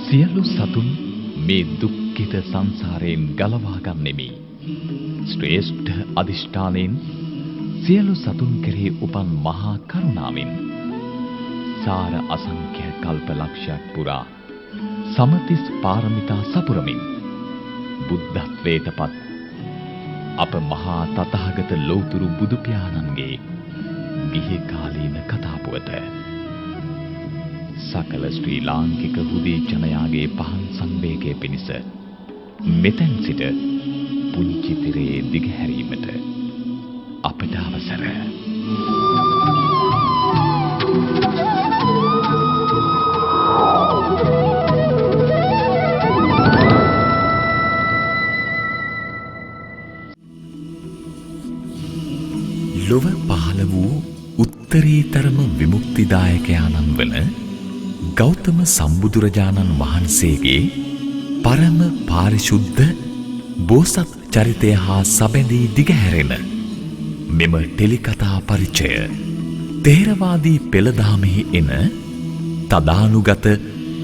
සියලු සතුන් මේ දුක්ඛිත සංසාරයෙන් ගලවා ගන්නෙමි. ශ්‍රේෂ්ඨ අදිෂ්ඨානෙන් සියලු සතුන් කෙරෙහි උපන් මහා කරුණාවෙන් සාර අසංඛ්‍ය කල්ප ලක්ෂයක් පුරා සමතිස් පාරමිතා සපුරමින් බුද්ධත්වයටපත් අප මහා තථාගත ලෞතුරු බුදු පියාණන්ගේ ගිහි කාලීන කතාපුවත සකල ශ්‍රී ලාංකික හුදේ ජනයාගේ පහන් සංවේගය පිණිස මෙතෙන් සිට පුංචි තිරයේ දිගහැරීමට අපට අවසර. ලොව පහළ වූ උත්තරීතරම විමුක්තිදායකයාණන් වන ගෞතම සම්බුදුරජාණන් වහන්සේගේ පරම පාරිශුද්ධ බෝසත් චරිතය හා සබැඳී දිගහැරෙන මෙම ටෙලිකතා පරිචය තේරවාදී පෙළදහමෙහි එන තදානුගත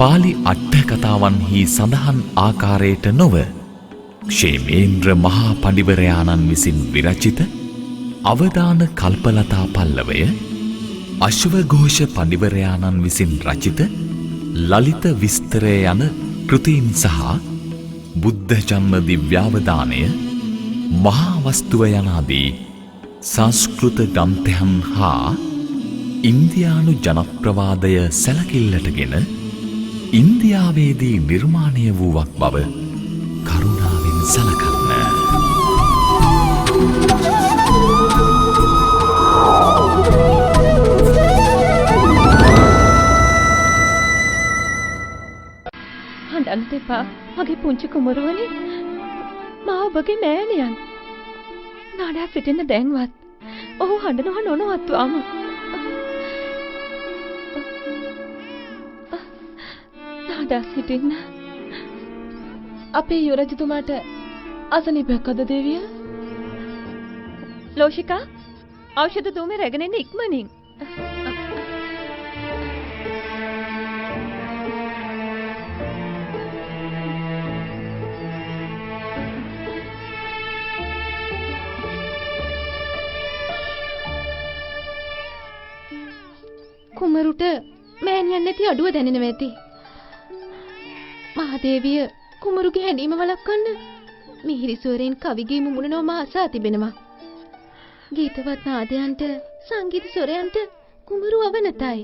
පාලි අට්ඨ කතාවන්හි සඳහන් ආකාරයට නොව ක්ෂේමේන්ද්‍ර මහා පඬිවරයාණන් විසින් විරචිත අවදාන කල්පලතා පල්ලවය, අශ්වඝෝෂ පඬිවරයාණන් විසින් රචිත ලලිත විස්තරය යන කෘතීන් සහ බුද්ධ ජන්ම දිව්‍යාවදානය, මහා වස්තුව යනාදී සංස්කෘත ග්‍රන්ථයන් හා ඉන්දියානු ජනප්‍රවාදය සැලකිල්ලටගෙන ඉන්දියාවේදී නිර්මාණය වූවක් බව කරුණාවෙන් සලකන්න. හඬන්න එපා මගේ පුංචි කුමරුවනේ. මා ඔබගේ මෑණියන්. නාඩා සිටින්න දැන්වත්. ඔහු හඬනවා නොනවත්වාම. නාඩා සිටින්න. අපේ යුවරජතුමාට අසනීපයක්ද දේවිය? ලෝෂිකා ඖෂධ දූමේ රැගෙන එන්න ඉක්මනින්. කුමරුට මෑණියන් නැති අඩුව දැනෙනවා ඇති. මහදේවිය කුමරුගේ හැඬීම වළක්වන්න මිහිරිසුවරෙන් කවිගේ මුමුණනව මා අසා තිබෙනවා. ගීතවත් නාදයන්ට සංගීත ස්වරයන්ට කුමරු අවනතයි.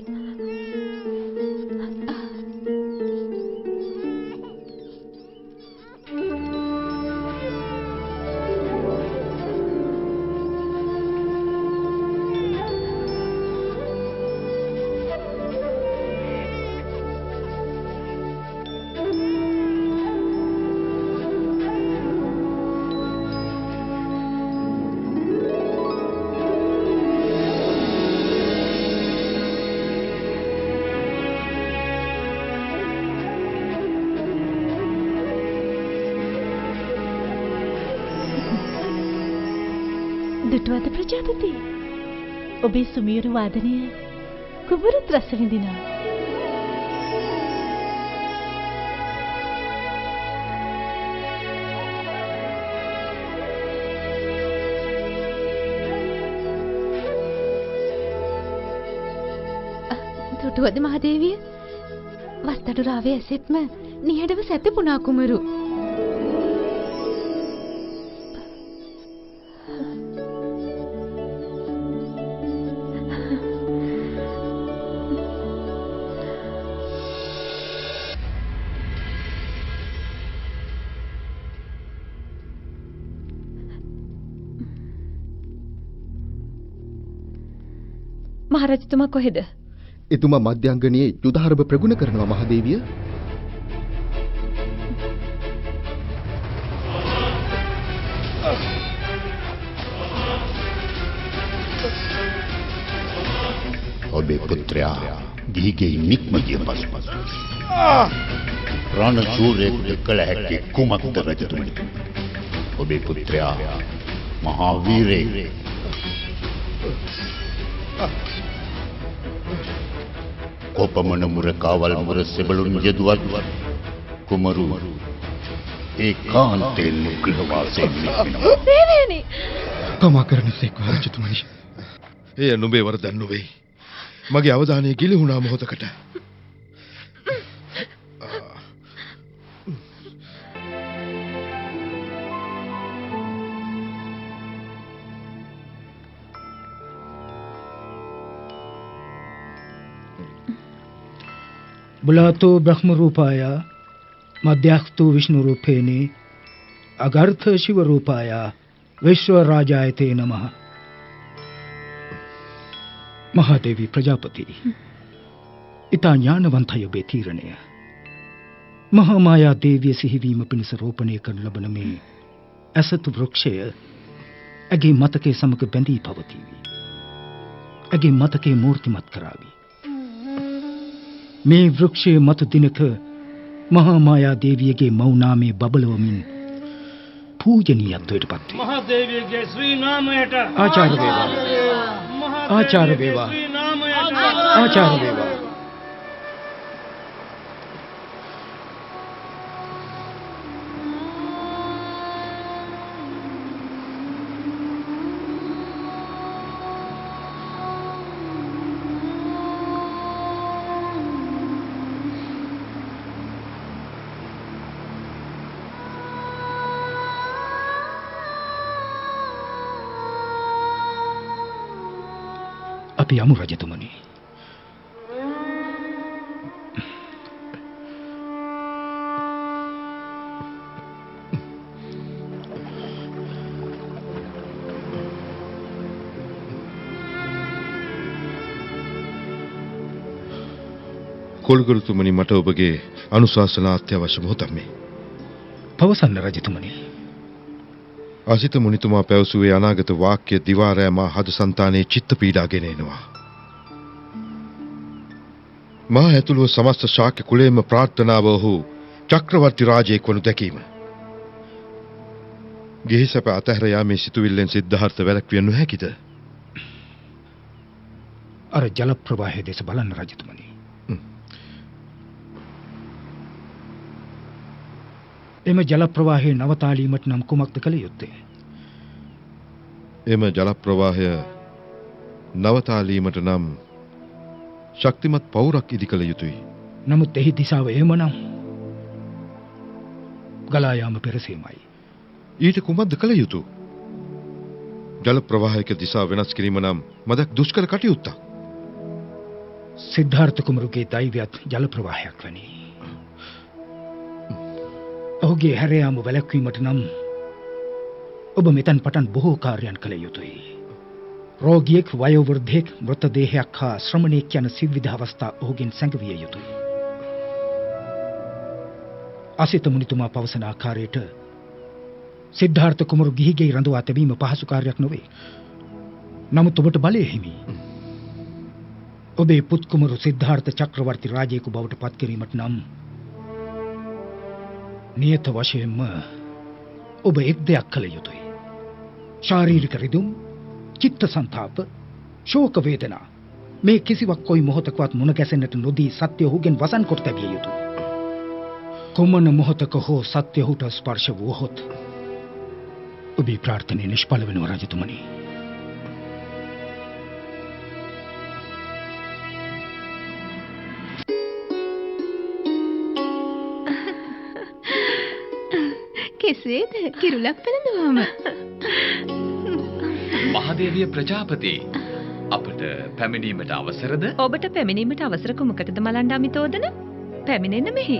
දුටුවද ප්‍රජාපති? ඔබේ සුමියුරු වාදනය කුමරුත් රස විඳිනවා. දුටුවද මහදේවිය? වස්තඩු රාවේ ඇසෙත්ම නිහඬව සැතපුණා කුමරු. මහරජතුමා කොහෙද? එතුමා මධ්‍යංගනයේ යුදාරභ ප්‍රගුණ කරනවා මහදේවිය. ඔබේ පුත්‍රයා ගිහිගේ නික්ම ගිය පසු රණ සූරයෙකුට කළ හැකි කුමක්ද රජතුමනි? ඔබේ පුත්‍රයා මහා වීරයෙක්. කොපමණ මුර කාවල් මුර සෙබළුන් යෙදුවත් කුමරු ඒකාන්තයෙන් ගෘහවාසයෙන් නික්මෙනවා. දේවයානි කමා කරන සේක්වා රජතුමනි. එය නුඹේ වරදක් නොවේ. මගේ අවධානය ගිලිහුණා මොහොතකට. बुलातो ब्रह्म रूपाय मध्यास्तु विष्णु रूपेणे अगर्थ शिव रूपाय विश्व राजाय ते नमः. महादेवी प्रजापति इता ज्ञानवंतय बेतीरणय महामाया देवी सिहिवीम पिनिस रोपणे कर लबन में असत वृक्षय अगे मतके समक बंदी भवतीवी अगे मतके मूर्तिमत करावी. මේ වෘක්ෂයේ මතු දිනක මහා මායා දේවියගේ මෞනාමේ බබලවමින් පූජනීයත්වයට පත් වේ. මහා දේවියගේ ශ්‍රී නාමයට ආචාර්ය වේවා. ආචාර්ය වේවා. ශ්‍රී නාමයට ආචාර්ය වේවා. අපි යමු රජතුමනි. කොල්ගරුතුමනි මට ඔබගේ අනුශාසනා අත්‍යවශ්‍ය මොහොතක් මේ. පවසන්න රජතුමනි. අසිත මුනිතුමා පැවසුවේ අනාගත වාක්‍ය දිවාරෑ මා හද సంతානයේ චිත්ත පීඩාගෙන එනවා. මා ඇතුළුව සමස්ත ශාක්‍ය කුලයේම ප්‍රාර්ථනාව ඔහු චක්‍රවර්ති රාජයෙක් වනු දැකීම. ගෙහිසප අතහැර යාමේ සිතුවිල්ලෙන් සිද්ධාර්ථ වැළැක්විය නොහැකිද? අර ජල ප්‍රවාහය දෙස බලන්න රජතුමනි. එම ජල ප්‍රවාහයේ නවතාලීමට නම් කුමක්ද කළ යුත්තේ? එම ජල ප්‍රවාහය නවතාලීමට නම් ශක්තිමත් පවුරක් ඉදි කළ යුතුයි. නමුත් එහි දිශාව එහෙමනම් ගලා යාම පෙරසීමයි. ඊට කුමක්ද කළ යුතු? ජල ප්‍රවාහයක දිශාව වෙනස් කිරීම නම් මදක් දුෂ්කර කටයුත්තක්. සිද්ධාර්ථ කුමරුගේ දෛවයත් ජල ප්‍රවාහයක් වැනි. ඔහුගේ හැර යාම වැළැක්වීමට නම් ඔබ මෙතන් පටන් බොහෝ කාර්යයන් කළ යුතුයි. රෝගියෙක්, වයෝවෘද්ධයෙක්, මෘතදේහයක් හා ශ්‍රමණයෙක් යන සිවිධ අවස්ථා ඔහුගෙන් සැඟවිය යුතුයි. අසිත මුනිතුමා පවසන ආකාරයට සිද්ධාර්ථ කුමරු ගිහිගෙයි රඳවා තැබීම පහසු කාර්යයක් නොවේ. නමුත් ඔබට බලය හිමි. ඔබේ පුත් කුමරු සිද්ධාර්ථ චක්‍රවර්ති රාජයෙකු බවට පත් කිරීමට නම් නියත වශයෙන්ම ඔබ එක් දෙයක් කළ යුතුයි. ශාරීරික රිදුම්, චිත්ත සංතාප, ශෝක වේදනා මේ කිසිවක් කොයි මොහොතකවත් මුණ ගැසෙන්නට නොදී සත්‍ය ඔහුගෙන් වසන් කොට තැබිය යුතුයි. කොමන මොහොතක හෝ සත්‍ය ඔහුට ස්පර්ශ වුවහොත් ඔබේ ප්‍රාර්ථනාව නිෂ්ඵල වෙනවා රජතුමනි. කෙසේද කිරුලක් පෙළඳුවාම? මහදේවිය ප්‍රජාපති අපට පැමිණීමට අවසරද? ඔබට පැමිණීමට අවසර කුමකටද මලණ්ඩා මිතෝදන? පැමිණෙන්න මෙහි.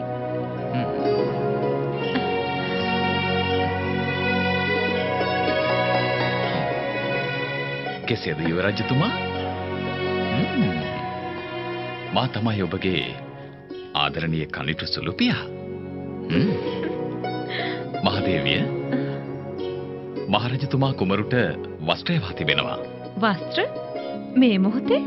කෙසේද යුවරජතුමා? මා තමයි ඔබගේ ආදරණීය කනිටු සුළු පියා. මහදේවිය මහරජතුමා කුමරුට වස්ත්‍රය වා තිබෙනවා. වස්ත්‍ර මේ මොහොතේ?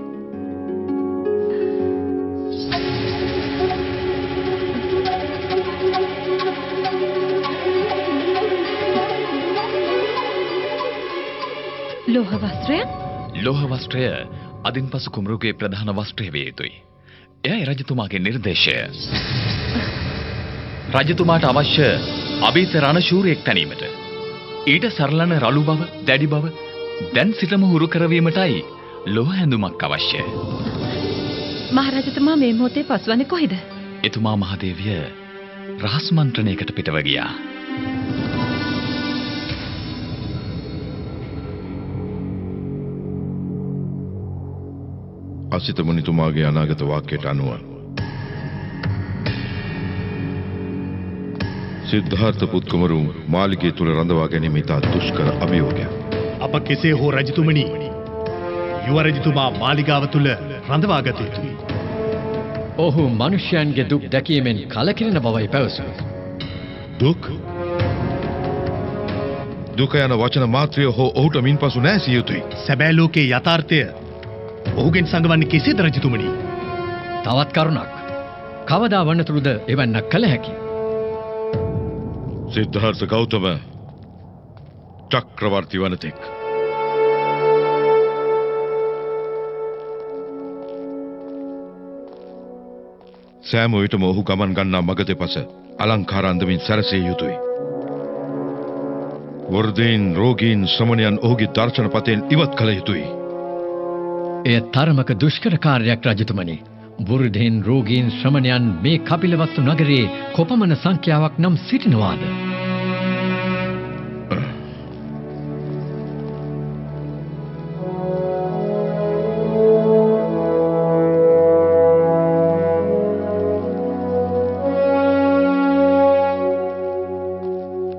ලෝහ වස්ත්‍රය? ලෝහ වස්ත්‍රය අදින් පසු කුමරුගේ ප්‍රධාන වස්ත්‍රය වේ යුතුයි. එයයි රජතුමාගේ නිර්දේශය. රජතුමාට අවශ්‍ය අභීත රණශූරයෙක් තැනීමට ඊට සරලන රළු බව, දැඩි බව දැන් සිටම හුරු කරවීමටයි ලෝහ ඇඳුමක් අවශ්‍යයි. මහරජතුමා මේ මොහොතේ පසුවන්නේ කොහෙද? එතුමා මහදේවිය රහස් මන්ත්‍රණයකට පිටව ගියා. අසිත මුනිතුමාගේ අනාගත වාක්‍යයට අනුව සිද්ධාර්ථ පුත්කුමරු මාලිගය තුල රඳවා ගැනීම ඉතා දුෂ්කර අභියෝගයක්. අප කෙසේ හෝ රජතුමනි, යුව රජතුමා මාලිගාව තුල රඳවා ගත යුතුයි. ඔහු මිනිසයන්ගේ දුක් දැකීමෙන් කලකිරෙන බවයි පැවසුවේ. දුක යන වචන මාත්‍රය හෝ ඔහුට මින්පසු නැසිය යුතුයි. සැබෑ ලෝකයේ යථාර්ථය ඔහුගෙන් සංගවන්නේ කෙසේද රජතුමනි? තවත් කරුණක්. කවදා වන්නතුරුද එවන්නක් කළ හැකි? සිද්ධාර්ථ ගෞතම චක්‍රවර්ති වනතෙක්. සෑම විටම ඔහු ගමන් ගන්නා මග දෙපස අලංකාර අන්දමින් සැරසිය යුතුයි. වර්ධීන්, රෝගීන්, ශ්‍රමණයන් ඔහුගේ දර්ශන පතෙන් ඉවත් කළ යුතුයි. එය තරමක දුෂ්කර කාර්යයක් රජතුමනි. වෘද්ධීන්, රෝගීන්, ශ්‍රමණයන් මේ කපිලවස්තු නගරයේ කොපමණ සංඛ්‍යාවක් නම් සිටිනවාද?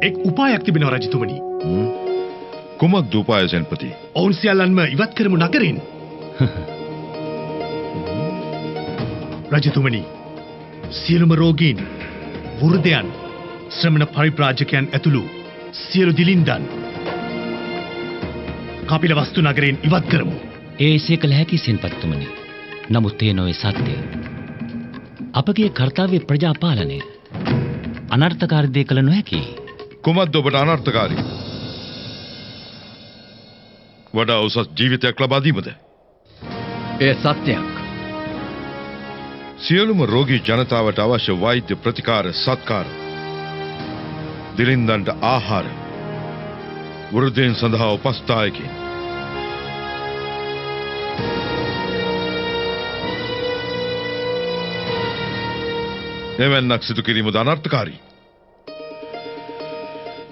එක් උපායක් තිබෙනවා රජතුමනි. කුමක්ද උපාය සෙන්පති? ඔවුන් සියල්ලන්ම ඉවත් කරමු නගරින්. රජතුමනි, සියලුම රෝගීන්, වෘද්ධයන්, ශ්‍රමණ පරිබ්‍රාජකයන් ඇතුළු සියලු දිලින්දන් කපිලවස්තු නගරයෙන් ඉවත් කරමු. ඒ එසේ කළ හැකි සෙන්පතිතුමනි. නමුත් ඒ නොවේ සත්‍යය. අපගේ කර්තව්‍ය ප්‍රජා පාලනය. අනර්ථකාරී දේ කළ නොහැකි. කුමක්ද ඔබට අනර්ථකාරී? වඩා උසස් ජීවිතයක් ලබා දීමද? එය සත්‍යයක්. සියලුම රෝගී ජනතාවට අවශ්‍ය වෛද්‍ය ප්‍රතිකාර සත්කාර, දිලින්දන්ට ආහාර, වෘද්ධීන් සඳහා උපස්ථායකයින්, එවැන්නක් සිදු කිරීමද අනර්ථකාරී.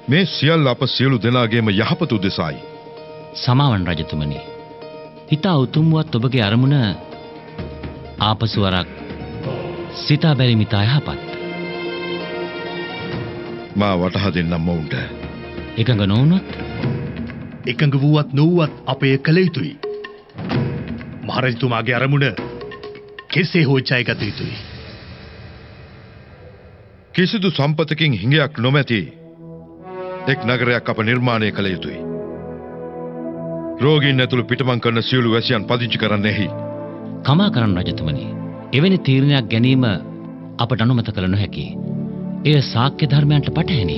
මේ සියල්ල අප සියලු දෙනාගේම යහපත උදෙසායි. සමාවන් රජතුමනි. හිතා උතුම්වත් ඔබගේ අරමුණ ආපසු වරක් සිතා බැරිමිතා යහපත්. මා වටහා දෙන්නම් මොවුන්ට. එකඟ නොවුනොත්? එකඟ වුවත් නොවුවත් අපේ කළ යුතුයි. මහරජතුමාගේ අරමුණ කෙසේ හෝ ජයගත යුතුයි. කිසිදු සම්පතකින් හිඟයක් නොමැති එක් නගරයක් අප නිර්මාණය කළ යුතුයි. රෝගීන් ඇතුළු පිටමං කරන සියලු වැසියන් පදිංචි කරන්නෙහි. කමා කරන්න රජතුමනි. එවැනි තීරණයක් ගැනීම අපට අනුමත කළ නොහැකි. එය ශාක්‍ය ධර්මයන්ට පටහැනි.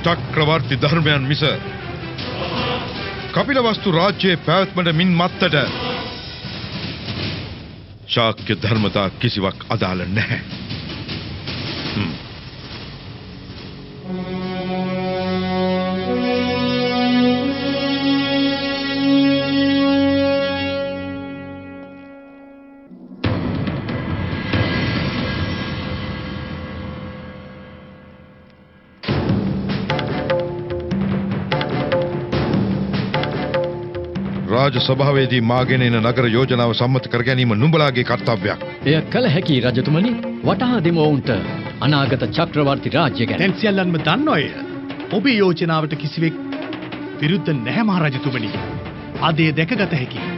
චක්‍රවර්ති ධර්මයන් මිස කපිලවස්තු රාජ්‍යයේ පැවැත්මට මින් මත්තට ශාක්‍ය ධර්මතා කිසිවක් අදාළ නැහැ. රාජ සභාවේදී මාගෙන එන නගර යෝජනාව සම්මත කර ගැනීම නුඹලාගේ කර්තව්‍යයක්. එය කළ හැකි රජතුමනි. වටහා දෙමු ඔවුන්ට අනාගත චක්‍රවර්ති රාජ්‍ය ගැන. දැන් සියල්ලන්ම දන්නෝය. ඔබේ යෝජනාවට කිසිවෙක් විරුද්ධ නැහැ මහරජතුමනි. අද එය දැකගත හැකියි.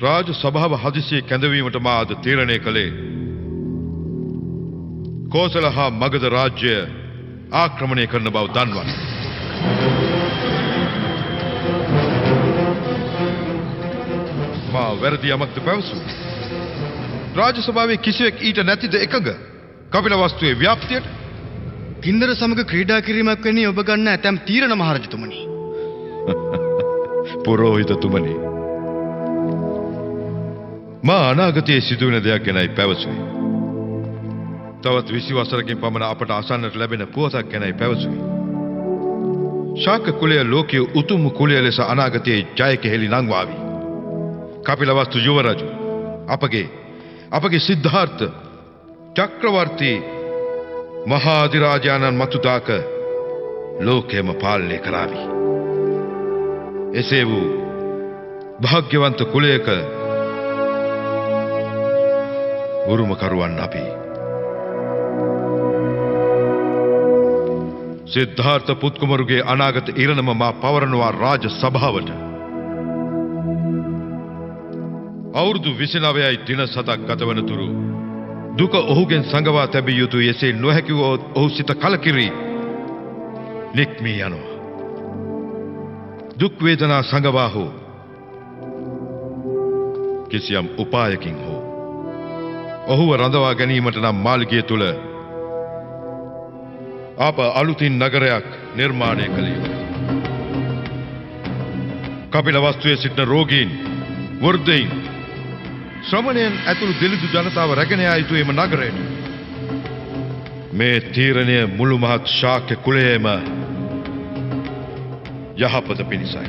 රාජ සභාව හදිසියේ කැඳවීමට මා අද තීරණය කළේ කෝසල හා මගධ රාජ්‍ය ආක්‍රමණය කරන බව දන්වන්න. මා වැරදි යමක්ද පැවසුවේ? රාජ සභාවේ කිසිවෙක් ඊට නැතිද එකඟ? කපිලවස්තුවේ ව්‍යාප්තියට ගින්දර සමග ක්‍රීඩා කිරීමක් වැනි ඔබ ගන්න ඇතම් තීරණ මහරජතුමනි. පුරෝහිතතුමනි, මා අනාගතයේ සිදුවෙන දෙයක් ගැනයි පැවසුවේ. තවත් 20 වසරකින් පමණ අපට අසන්නට ලැබෙන පුවතක් ගැනයි පැවසුවේ. ශාක්‍ය කුලය ලෝකයේ උතුම් කුලය ලෙස අනාගතයේ ජය කෙහෙලි නංවාවි. කපිලවස්තු යුවරජු අපගේ සිද්ධාර්ථ චක්‍රවර්ති මහා අධිරාජානන් මතුදාක ලෝකයම පාලනය කරાવી. එසේ වූ භාග්‍යවන්ත කුලයක උරුමකරුවන් අපි. සිද්ධාර්ථ පුත්කුමරුගේ අනාගත ඉරණම මා පවරනවා රාජ සභාවට. අවුරුදු 29යි දින 7ක් ගතවන තුරු දුක ඔහුගෙන් සංගවා තැබිය යුතුයි. එසේ නොහැකි වූ ඔහු සිත කලකිරී නික්මී යනවා. දුක් වේදනා සංගවා හෝ කිසියම් උපායකින් හෝ ඔහුව රඳවා ගැනීමට නම් මාළිගය තුල අප අලුතින් නගරයක් නිර්මාණය කළ යුතුයි. කපිලවස්තුවේ සිටින රෝගීන්, වෘද්ධයින්, ශ්‍රමණයන් ඇතුළු දෙලිදු ජනතාව රැගෙන යා යුතු එම නගරයට. මේ තීරණය මුළු මහත් ශාක්‍ය කුලයේම යහපත පිණිසයි.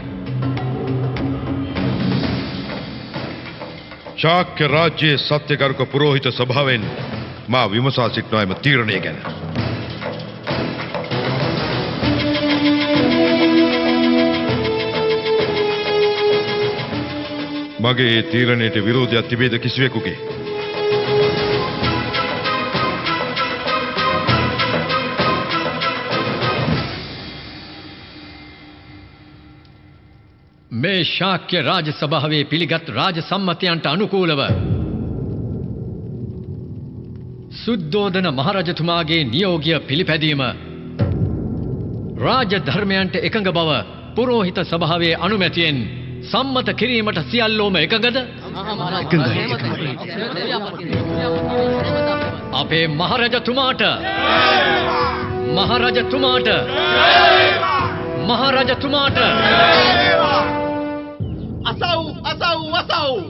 ශාක්‍ය රාජ්‍යයේ සත්‍යගරුක පුරෝහිත සභාවෙන් මා විමසා සිටිනවා එම තීරණය ගැන. මගේ තීරණයට විරෝධයක් තිබේද කිසිවෙකුගේ? මේ ශාක්‍ය රාජ සභාවේ පිළිගත් රාජ සම්මතයන්ට අනුකූලව සුද්ධෝදන මහරජතුමාගේ නියෝගය පිළිපැදීම රාජ ධර්මයන්ට එකඟ බව පුරෝහිත සභාවේ අනුමැතියෙන් සම්මත කිරීමට සියල්ලෝම එකඟද? අපේ මහරජතුමාට අසව්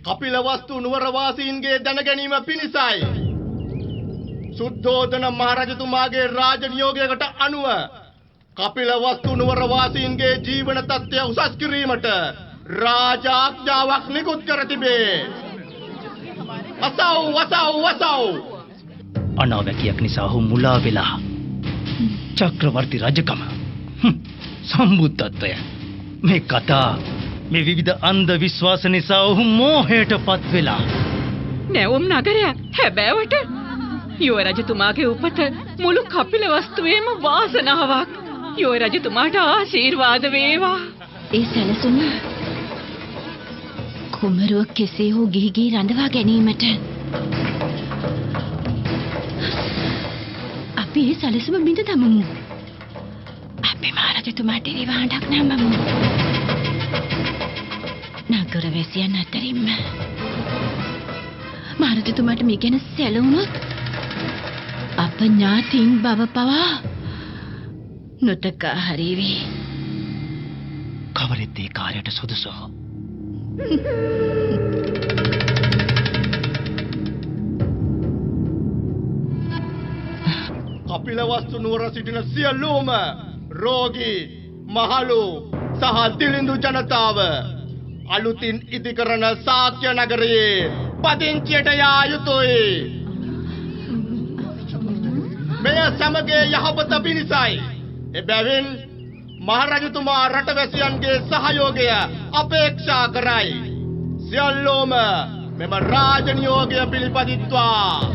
කපිලවස්තු නුවර වාසීන්ගේ දැනගැනීම පිණිසයි සුද්ධෝදන මහරජතුමාගේ රාජ නියෝගයකට අනුව කපිලවස්තු නුවර වාසීන්ගේ ජීවන තත්ත්වය උසස් කිරීමට රාජාඥාවක් නිකුත් කර තිබේ. අසව් අනාවැකියක් නිසා ඔහු මුලා වෙලා චක්‍රවර්ති රජකම සම්බුද්ධත්වය මේ කතා මේ විවිධ අන්ධ විශ්වාස නිසා ඔහු මෝහයටපත් වෙලා නැවුම් නගරය හැබෑවට යුව රජතුමාගේ උපත මුළු කපිලවස්තුවේම වාසනාවක්. යුව රජතුමාට ආශිර්වාද වේවා. ඒ සැලසුම කුමරුව කෙසේ හෝ ගිහිගේ රඳවා ගැනීමට අපි ඒ සැලසුම බිඳ දමමු. අපි මහරජතුමාට ඉරිවාණ්ඩක් නමමු. නගර වැසියන් අතරින්ම මහරජතුමාට මේ ගැන සැලුණොත් අප ඥාතීන් බව පවා නොතකා හරිවි. කවරෙත් ඒ කාර්යයට සුදුසු. කපිලවස්තු නුවර සිටින සියලුම රෝගී, මහලු සහ දිලිඳු ජනතාව අලුතින් ඉදිකරන ශාක්‍ය නගරයේ පදිංචියට යා යුතුයි. මෙය සමගයේ යහපත පිණිසයි. එබැවින් මහරජතුමා රටවැසියන්ගේ සහයෝගය අපේක්ෂා කරයි. සියල්ලෝම මෙම රාජ නියෝගය පිළිපදිත්වා.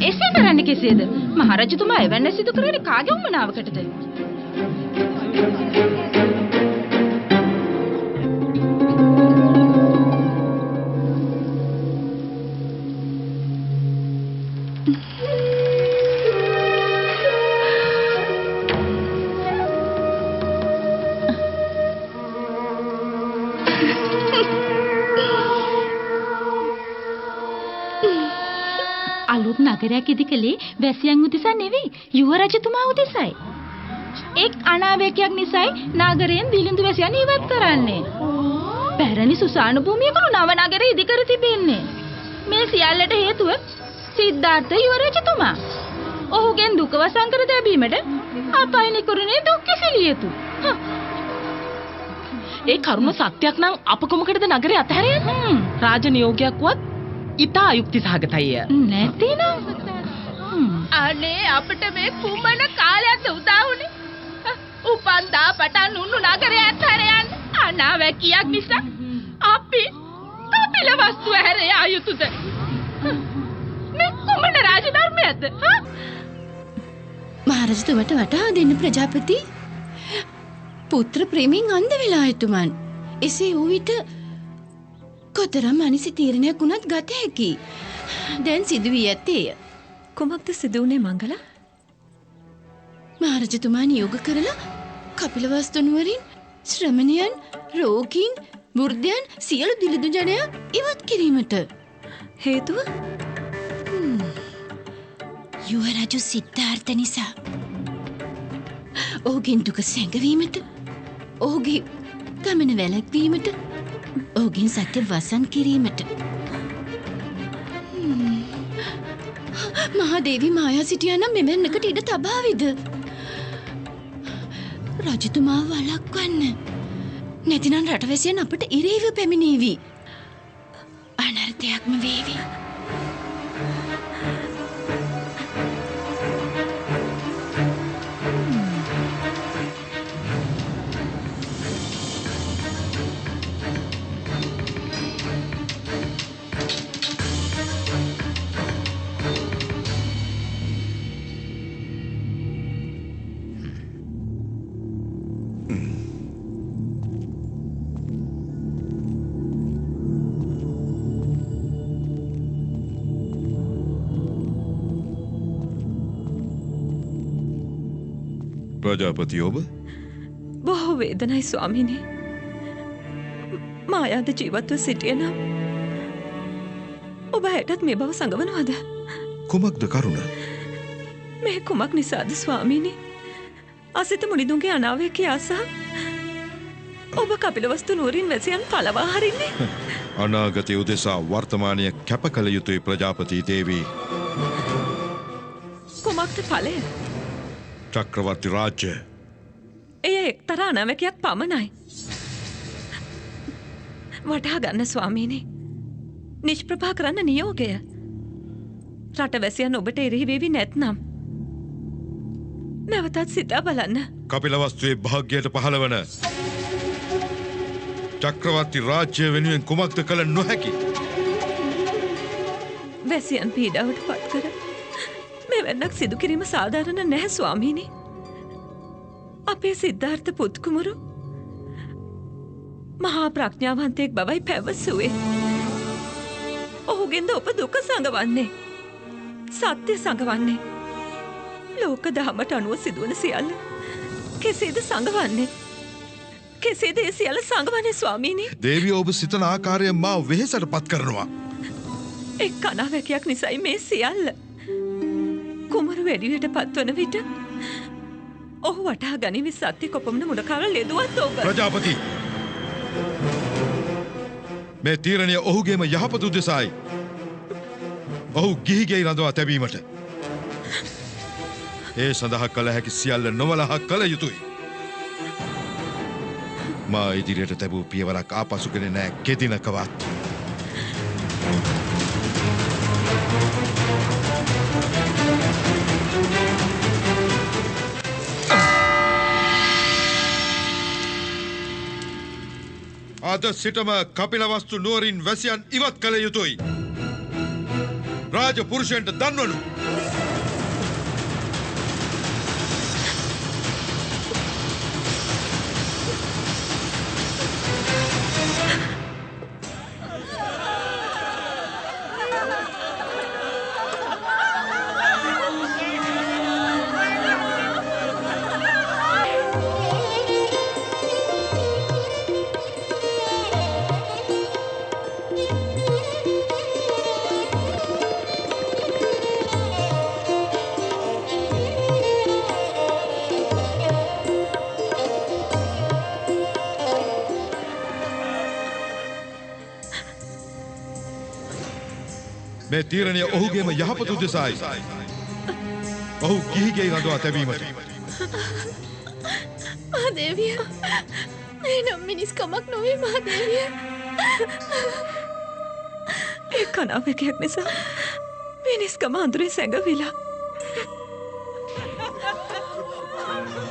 එසේ කරන්න කෙසේද? මහරජතුමා එවැන්න සිදු කරන්නේ කාගේ උමනාවකටද? නගරයක් ඉදිකලේ වැසියන් උදෙසා නෙවෙයි යුව රජතුමා උදෙසයි. එක් අනාවැකියක් නිසායි නගරයෙන් දිලිඳු වැසියන් ඉවත් කරන්නේ. පැරණි සුසාන භූමියක නව නගරය ඉදිකර තිබෙන්නේ. මේ සියල්ලට හේතුව සිද්ධාර්ථ යුව රජතුමා. ඔහුගෙන් දුක වසන් කර දැබීමට අපයි නිකරුණේ දුක් කිසිලිය යුතු. ඒ කරුණ සත්‍යයක් නම් අප කොමකටද නගරේ අතහැරෙන්නේ? රාජ නියෝගයක්වත් ඉතා අයුක්ති සහගතයි. නැතිනම් අනේ අපිට මේ කුමන කාලයක්ද උදා වුනේ? උපන්දා පටන් උන්නු නගරය අතහැර යන්න අනාවැකියක් නිසා අපි කපිල වස්තු ඇහැර යා යුතුද? මේ කුමන රාජධර්මයක්ද? මහරජතුමට වටහා දෙන්න ප්‍රජාපති. පුත්‍ර ප්‍රේමයෙන් අන්ධ වෙලා එතුමන්. එසේ වූ විට කොතරම් අනිසි තීරණයක් වුණත් ගත හැකි. දැන් සිදු වී ඇත්තේය. කුමක්ද සිදු වුනේ මංගලා? මහරජතුමා නියෝග කරලා කපිලවස්තු නුවරින් ශ්‍රමණයන්, රෝගීන්, වෘද්ධයන් සියලු දිලිඳු ජනයා ඉවත් කිරීමට. හේතුව? යුව රජු සිද්ධාර්ථ නිසා. ඔහුගෙන් දුක සැඟවීමට, ඔහුගේ ගමන වැළැක්වීමට, ඔහුගෙන් සත්‍ය වසන් කිරීමට. මහාදේවි මායා සිටියා නම් මෙවැන්නකට ඉඩ තබාවිද? රජතුමා වළක්වන්න. නැතිනම් රටවැසියන් අපට ඉරේව පැමිණේවි. අනර්ථයක්ම වේවි. ප්‍රජාපති ඔබ? බොහෝ වේදනයි ස්වාමිනේ. මායාද ජීවත්ව සිටිය නම් ඔබ හැටත් මේ බව සඟවනවද? කුමක්ද කරුණ? මේ කුමක් නිසාද ස්වාමිනේ? අසිත මුනිදුන්ගේ අනාවැකිය ආසා ඔබ කපිලවස්තු නුවරින් වැසියන් පළවා හරින්නේ? අනාගතය උදෙසා වර්තමානය කැප කළ යුතුයි ප්‍රජාපති දේවී. කුමක්ද ඵලය? චක්‍රවර්ති රාජ්‍ය. එය එක්තරා අනාවැකියක් පමණයි. වටහා ගන්න ස්වාමීනි. නිෂ්ප්‍රභා කරන්න නියෝගය. රටවැසියන් ඔබට එරෙහි වේවි නැත්නම් නැවතත් සිතා බලන්න. කපිලවස්තුවේ භාග්‍යයට පහළ වන චක්‍රවර්ති රාජ්‍ය වෙනුවෙන් කුමක්ද කළ නොහැකි? වැසියන් පීඩාවට පත් කර මෙවැන්නක් සිදු කිරීම සාධාරණ නැහැ ස්වාමීනි. අපේ සිද්ධාර්ථ පුත්කුමරු මහා ප්‍රඥාවන්තයෙක් බවයි පැවසුවේ. ඔහුගෙන්ද ඔබ දුක සඟවන්නේ, සත්‍ය සඟවන්නේ. ලෝක දහමට අනුව සිදුවන සියල්ල කෙසේද සඟවන්නේ? කෙසේද ඒ සියල්ල සඟවන්නේ ස්වාමීනි? දේවිය ඔබ සිතන ආකාරය මා වෙහෙසට පත් කරනවා. එක් අනාවැකියක් නිසායි මේ සියල්ල. කුමරු වැඩිවියට පත්වන විට ඔහු වටහා ගනිවි සත්‍ය කොපමණ මුඩකාර ලෙදුවත් ඔබ. ප්‍රජාපති, මේ තීරණය ඔහුගේම යහපත උදෙසායි. ඔහු ගිහිගෙයි රඳවා තැබීමට. ඒ සඳහා කළ හැකි සියල්ල නොවලහා කළ යුතුයි. මා ඉදිරියට තැබූ පියවරක් ආපසුගෙන නෑ කෙදිනකවත්. අද සිටම කපිලවස්තු නුවරින් වැසියන් ඉවත් කළ යුතුයි. රාජ පුරුෂයන්ට දන්වනු. මේ තීරණය ඔහුගේම යහපත උදෙසායි. ඔහු ගිහිගේ රඳවා තැබීමට. මහදේවිය මේ නම් මිනිස්කමක් නොවේ මහදේවිය. ඒ කනාවකයක් නිසා මිනිස්කම අඳුරේ සැඟවිලා.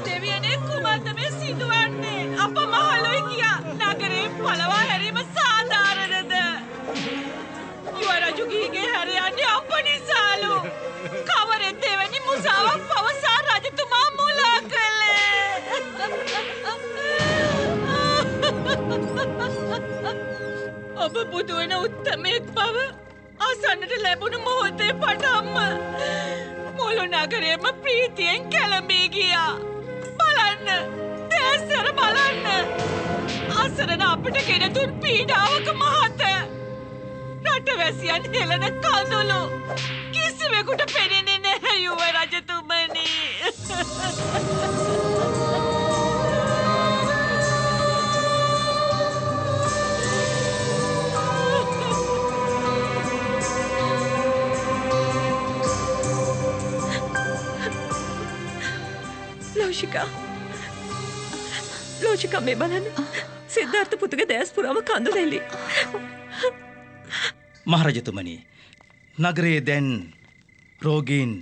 දෙවියනේ කුමක්ද මේ සිදුවන්නේ? අප මහලොයි කියා නගරේ පළවා හැරීම සාධාරණද? යුවරජු ගිහිගේ හැර යන්නේ අප නිසාලු. කවරෙක් දෙවැනි මුසාවක් පවසා රජතුමා මුලා කළේ? ඔබ බුදු වෙන උත්තමයෙක් බව අසන්නට ලැබුණු මොහොතේ පටන්ම මුළු නගරයම ප්‍රීතියෙන් කැළඹී ගියා. බලන්න, දැසර බලන්න. අසරණ අපිට ගෙන දුන් පීඩාවක මහත. රටවැසියන් හෙළන කඳුළු කිසිවෙකුට පෙනෙන්නේ නැහැ යුව රජතුමනි. ලෝෂිකා මේ බලන්න. සිද්ධාර්ථ පුතුගේ දැස් පුරාම කඳුළු එළි. මහරජතුමනි, නගරයේ දැන් රෝගීන්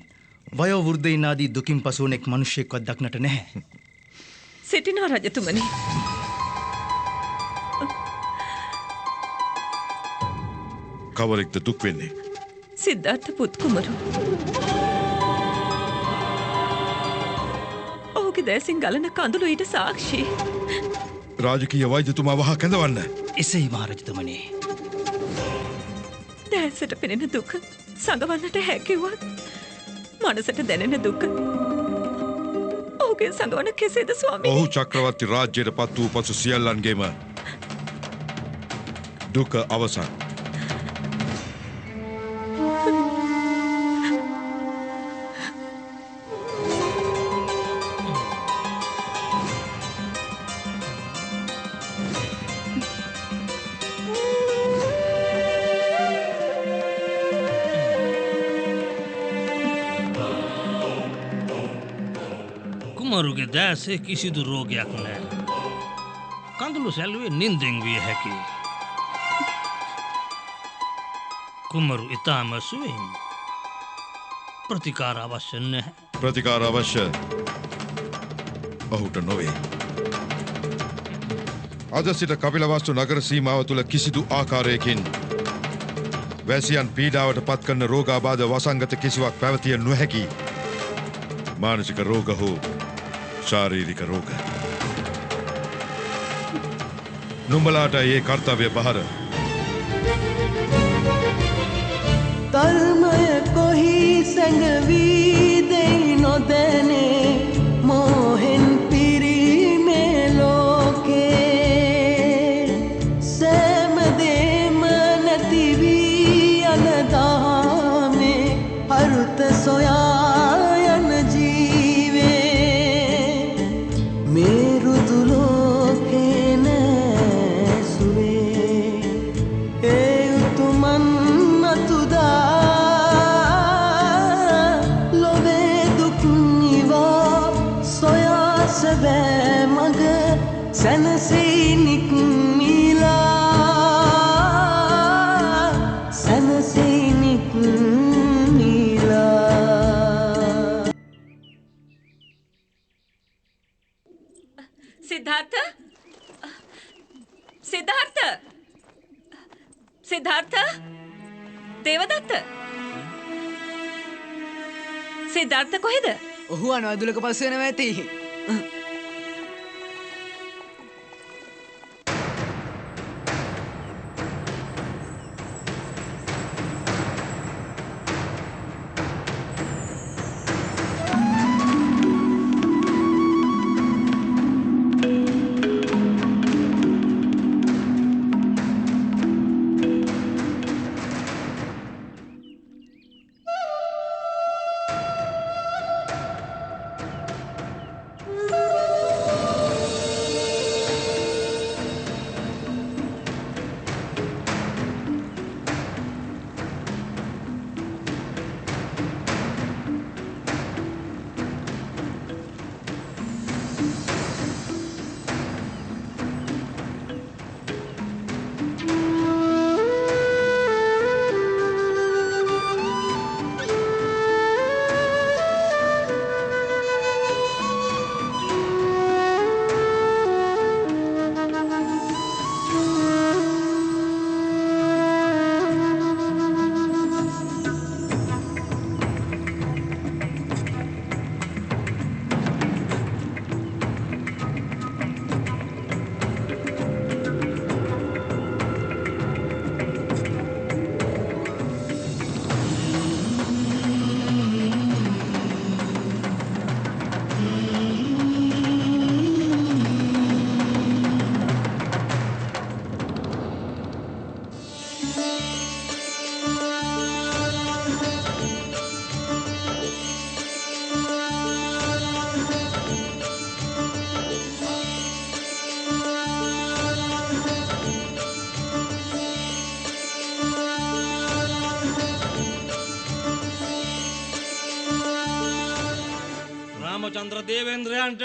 වයෝවෘද්ධයින් ආදී දුකින් පසු වුණෙක් මිනිසෙක්වත් දක්නට නැහැ. සිටිනා රජතුමනි. කවරෙක්ද දුක් වෙන්නේ? සිද්ධාර්ථ පුත් කුමරු. ඔහුගේ දැසින් ගලන කඳුළු ඊට සාක්ෂි. රාජකීය වෛද්‍යතුමා වහා කැඳවන්න. එසේයි මහරජතුමනි. දැසට පෙනෙන දුක සඟවන්නට හැකිවත් මනසට දැනෙන දුක ඔහුගේ සඟවන කෙසේද ස්වාමී? ඔහු චක්‍රවර්ති රාජ්‍යයට පත් වූ පසු සියල්ලන්ගේම දුක අවසන්. කුමරුගේ දැසේ කිසිදු රෝගයක් නැහැ. කඳුළු සැලුවේ නින්දෙන් විය හැකියි. කුමරු ඊටම සුවයෙන්. ප්‍රතිකාර අවශ්‍ය නැහැ. ප්‍රතිකාර අවශ්‍ය ඔහුට නොවේ. අද සිට කපිලවස්තු නගර සීමාව තුළ කිසිදු ආකාරයකින් වැසියන් පීඩාවට පත් කරන රෝගාබාධ වසංගත කිසිවක් පැවතිය නොහැකි. මානසික රෝග හෝ ශාරීරික රෝග. නුඹලාට ඒ කර්තව්‍ය බහර. ධර්මය කොහි සැඟවී දෙයි නොදැනේ මෝහෙන් පිරීමේ ලෝකේ සෑම දේම නැති වී යන දහමේ අරුත සොයා යන ජීවේ මේ රුදු ලෝකේ නැසුවේ ඒ උතුමන් සැබෑ මග සැනසී නික්මිලා සැනසී නික්මිලා. සිද්ධාර්ථ සිද්ධාර්ථ සිද්ධාර්ථ දේවදත්ත සිද්ධාර්ථ කොහෙද? ඔහු අනවදුලක පස් වෙනවා ඇති. දේවේන්ද්‍රයන්ට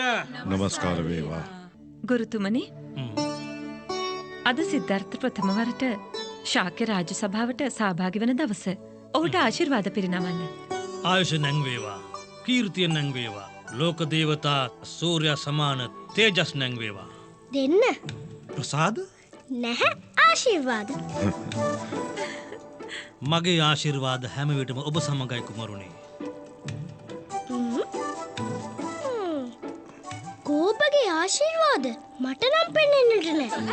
නමස්කාර වේවා. ගුරුතුමනි අද සිද්ධාර්ථ ප්‍රථම වරට ශාක්‍ය රාජ්‍ය සභාවට සහභාගී වන දවස. ඔහුට ආශිර්වාද පිරිනමන්න. ආයුෂ නැංවේවා, කීර්තිය නැංවේවා, ලෝක දේවතා සූර්ය සමාන තේජස් නැංවේවා. දෙන්න ප්‍රසාද නැහැ ආශිර්වාද. මගේ ආශිර්වාද හැම විටම ඔබ සමගයි කුමරුනි. කෝපගේ ආශිර්වාද මට නම් පෙන්වන්නට නැහැ.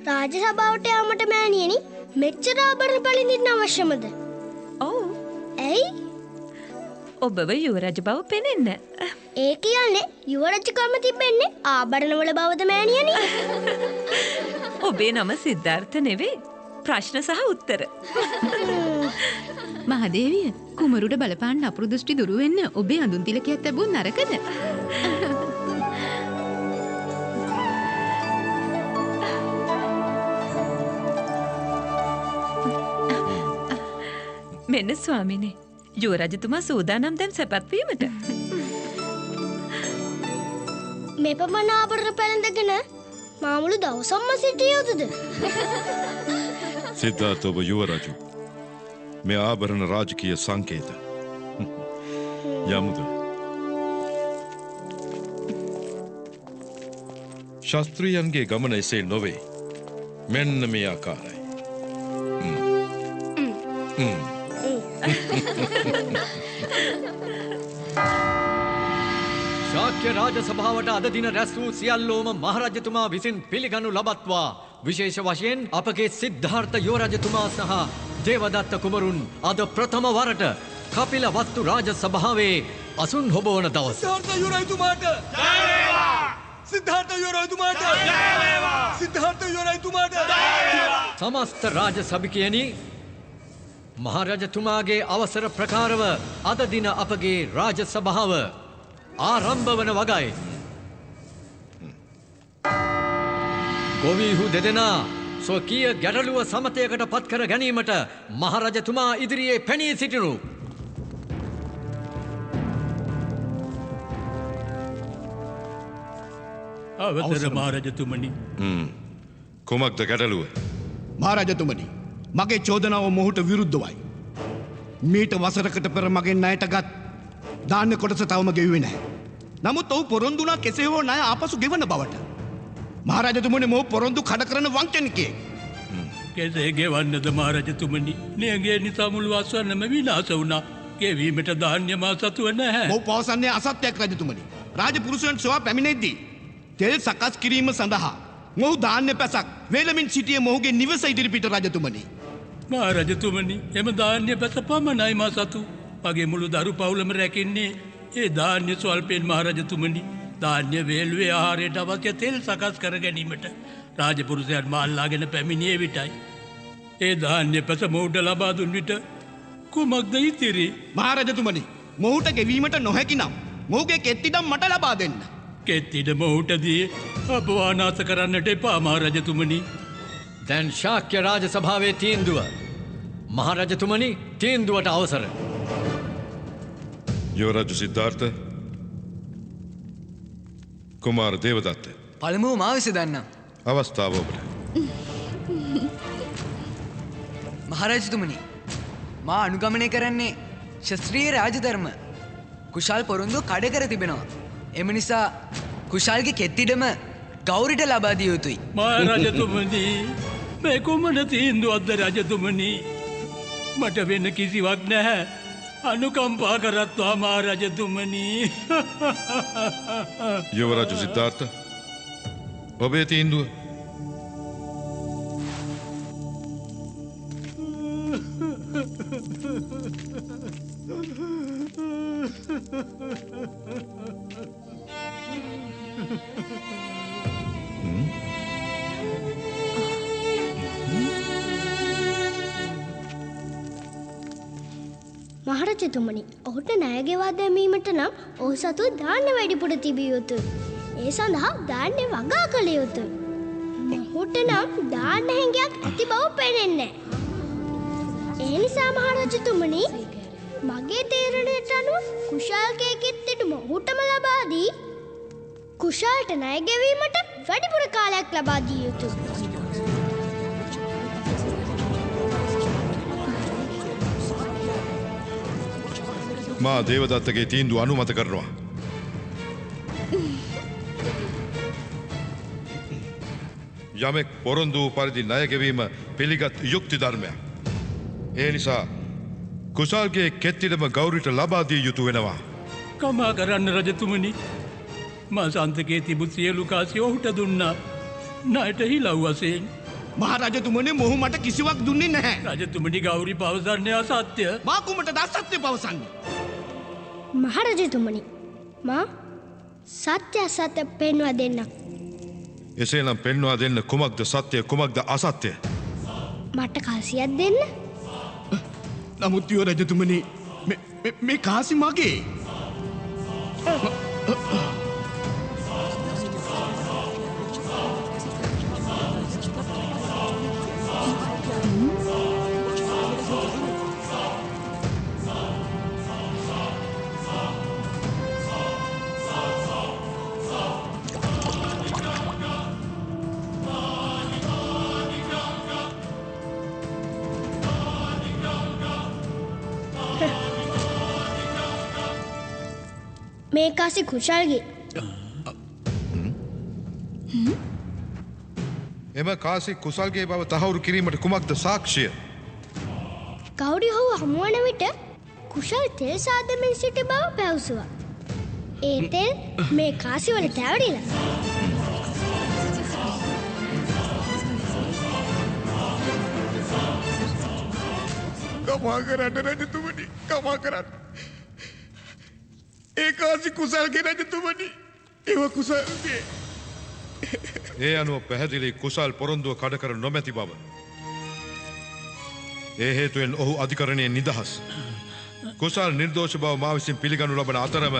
රාජ සභාවට යාමට මෑණියනි මෙච්චර ආභරණ පළිඳින්න අවශ්‍යමද? ඔව්. ඇයි? ඔබව යුවරජ බව පෙනෙන්න. ඒ කියන්නේ යුවරජකම තිබෙන්නේ ආභරණවල බවද මෑණියනි? ඔබේ නම සිද්ධාර්ථ නෙවෙයි. ප්‍රශ්න සහ උත්තර. මහදේවිය කුමරුට බලපාන්න අපුරු දෘෂ්ටි දුරු වෙන්න ඔබේ අඳුන් තිලකයක් ලැබුණ නරකද? මෙන්න ස්වාමිනේ. යුවරජතුමා සූදානම් දැන් සැපත් වීමට. මෙපමණ ආභරණ පැළඳගෙන මාමුළු දවසක්ම සිටිය යුතුද? සිද්ධාර්ථ ඔබ යුවරජු. මේ ආභරණ රාජකීය සංකේත. යමුද? ශාස්ත්‍රීයන්ගේ ගමන එසේ නොවේ. මෙන්න මේ ආකාරයි. ශාක්‍ය රාජ සභාවට අද දින රැස් වූ සියල්ලෝම මහරජතුමා විසින් පිළිගනු ලබත්වා විශේෂ වශයෙන් අපගේ සිද්ධාර්ථ යුවරජතුමා සහ දේවදත්ත කුමරුන් අද ප්‍රථම වරට කපිල වස්තු රාජ සභාවේ අසුන් හොබවන දවස. සිද්ධාර්ථ යුවරජතුමාට ජය වේවා! සිද්ධාර්ථ යුවරජතුමාට ජය වේවා! සිද්ධාර්ථ යුවරජතුමාට ජය වේවා! සමස්ත රාජ සභිකයනි මහරජතුමාගේ අවසර ප්‍රකාරව අද දින අපගේ රාජ සභාව ආරම්භ වන වගයි. ගොවීහු දෙදෙනා ස්වකීය ගැටලුව සමතයකට පත් කර ගැනීමට මහරජතුමා ඉදිරියේ පැනී සිටිනු. අවසර මහරජතුමනි. කුමක්ද ගැටලුව? මහරජතුමනි, මගේ චෝදනාව මොහුට විරුද්ධවයි. මීට වසරකට පෙර මගෙන් ණයටගත් දාන්න කොටස තවම ගෙව්වේ නැහැ. නමුත් ඔහු පොරොන්දු වුණා කෙසේ හෝ ණය ආපසු ගෙවන බවට. මහරජතුමනි, මොහු පොරොන්දු කඩ කරන වංචනිකයෙක්. කෙසේ ගෙවන්නද මහරජතුමනි? නියගේ නිසා මුළු අස්වැන්නම විනාශ වුණා. ගෙවීමට ධාන්‍ය මා සතුව නැහැ. මොහු පවසන්නේ අසත්‍යයක් රජතුමනි. රාජපුරුෂයන් සොයා පැමිණෙද්දී තෙල් සකස් කිරීම සඳහා මොහු ධාන්‍ය පැසක් වේලමින් සිටියේ මොහුගේ නිවස ඉදිරිපිට රජතුමනි. මහරජතුමනි, එම ධාන්‍ය පැස පමණයි මා සතු. මගේ මුළු දරු පවුලම රැකින්නේ ඒ ධාන්‍ය ස්වල්පයෙන් මහරජතුමනි. ධාන්‍ය වේලුවේ ආහාරයට අවශ්‍ය තෙල් සකස් කර ගැනීමට රාජපුරුෂයන් මාල්ලාගෙන පැමිණියේ විටයි. ඒ ධාන්‍ය පැස මොහුට ලබා දුන් විට කුමක්ද ඉතිරි? මහරජතුමනි, මොහුට ගෙවීමට නොහැකි නම් මොහුගේ කෙත්තිඩම් මට ලබා දෙන්න. කෙත්තිඩ මොහුටදී අපවානාස කරන්නට එපා මහරජතුමනි. දැන් ශාක්‍ය රාජ සභාවේ තීන්දුව. මහරජතුමනි, තීන්දුවට අවසර. යුවරජු සිද්ධාර්ථ, කුමාර දේවදත්ත. පළමුව මා විස දන්නම්. අවස්ථාව ඔබට. මහරජතුමනි, මා අනුගමනය කරන්නේ ශස්ත්‍රීය රාජධර්ම. කුශල් පොරොන්දු කඩ කර තිබෙනවා. එම නිසා කුශල්ගේ කෙත්තිඩම ගෞරිට ලබා දිය යුතුයි. මහරජතුමනි, මේ කුමන තීන්දුවක්ද රජතුමනි? මට වෙන කිසිවක් නැහැ. අනුකම්පා කරත්වා මහරජතුමනි. යුවරජු සිද්ධාර්ථ, ඔබේ තීන්දුව? මහරජතුමනි, ඔහුට ණය ගෙවා දැමීමට නම් ඔහු සතු ධාන්‍ය වැඩිපුර තිබිය යුතුයි. ඒ සඳහා දාන්නේ වගා කළ යුතුයි. මොහුට නම් දාන්න හැඟයක් ඇති බව පෙනෙන්නේ නැහැ. ඒ නිසා මහරජතුමනි මගේ තීරණයට අනුව කුශාල්ගේ කිත්තිට මොහුටම ලබා දී කුශාල්ට ණය ගෙවීමට වැඩිපුර කාලයක් ලබා දිය යුතුයි. මා දේවදත්තගේ තීන්දුව අනුමත කරනවා. යමෙක් පොරොන්දු වූ පරිදි ණය ගෙවීම පිළිගත් යුක්ති ධර්මයක්. ඒ නිසා කුසල්ගේ කෙත්තිඩම ගෞරීට ලබා දිය යුතු වෙනවා. කමා කරන්න රජතුමනි. මා සන්තකේ තිබු සියලු කාසිය ඔහුට දුන්නා. ණයට හිලව් වශයෙන්. මහරජතුමනි මොහු මට කිසිවක් දුන්නේ නැහැ. රජතුමනි ගෞරී පවසන්නේ අසත්‍ය. මා කුමටද අසත්‍ය පවසන්නේ? මහරජතුමනි මා සත්‍ය අසත්‍ය පෙන්වා දෙන්නම්. එසේනම් පෙන්වා දෙන්න කුමක්ද සත්‍ය කුමක්ද අසත්‍ය? මට කාසියක් දෙන්න. නමුත් රජතුමනි මේ කාසි මගේ. මේ කාසි කුශල්ගේ. එම කාසි කුසල්ගේ බව තහවුරු කිරීමට කුමක්ද සාක්ෂිය? ගෞරී ඔහු හමුවන විට කුශල් තෙල් සාදමින් සිටි බව පැවසුවා. ඒ තෙල් මේ කාසි වලට ඇවරිලා. කමා කරන්න රජතුමනි කමා කරන්න. ඒ කාසි කුසල්ගේ රජතුමනි ඒව කුසල්ගේ. ඒ අනුව පැහැදිලි කුසල් පොරොන්දුව කඩ කර නොමැති බව. ඒ හේතුවෙන් ඔහු අධිකරණයෙන් නිදහස්. කුසල් නිර්දෝෂ බව මා විසින් පිළිගනු ලබන අතරම